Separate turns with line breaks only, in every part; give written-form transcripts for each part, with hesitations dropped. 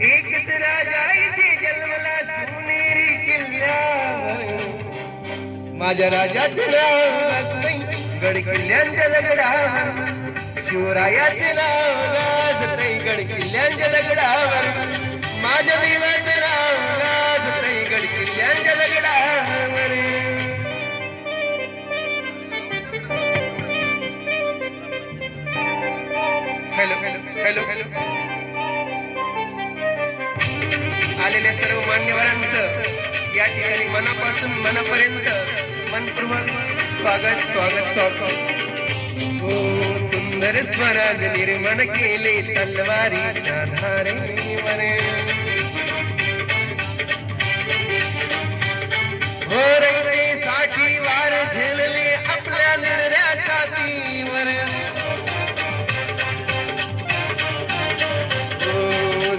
एकच राजा इथे जन्मला सोनेरी किल्ल्यावर. माझ्या राजाचे नाव गाजतंय गड किल्ल्यांच्या दगडावर. शिवरायाचे नाव गाजतंय गड किल्ल्यांच्या दगडावर. माझ्या देवाचे नाव गाजतंय गड किल्ल्यांच्या दगडावर. Hello hello hello hello. आलेल्या सर्व मान्यवरांचं या ठिकाणी मनापासून मनापर्यंत मनपूर्वक स्वागत स्वागत स्वागत. हो सुंदर स्वराज निर्माण केले तलवारीच्या धारेवर. हो रयतेसाठी वार झेलले आपल्या निर्या छातीवर.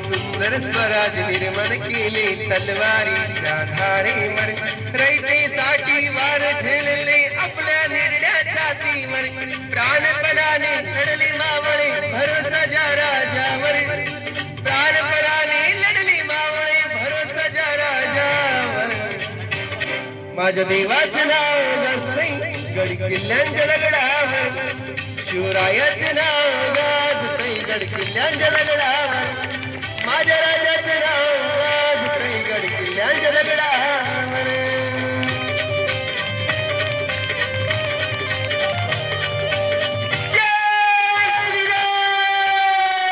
सुंदर स्वराज निर्माण केले तलवारीच्या धारेवर. रयतेसाठी वार झेलले आपल्या निर्या छातीवर. प्राणपणाने लढले मावळे भरोसाच्या राजावर. प्राणपणाने लढले मावळे भरोसाच्या राजावर. माझ्या देवाचं नाव गाजतंय गड किल्ल्यांच्या दगडावर. शिवरायाचे नाव गाजतंय गड किल्ल्यांच्या दगडावर. माझ्या राजाचे नाव गाजतंय गड किल्ल्यांच्या दगडावर.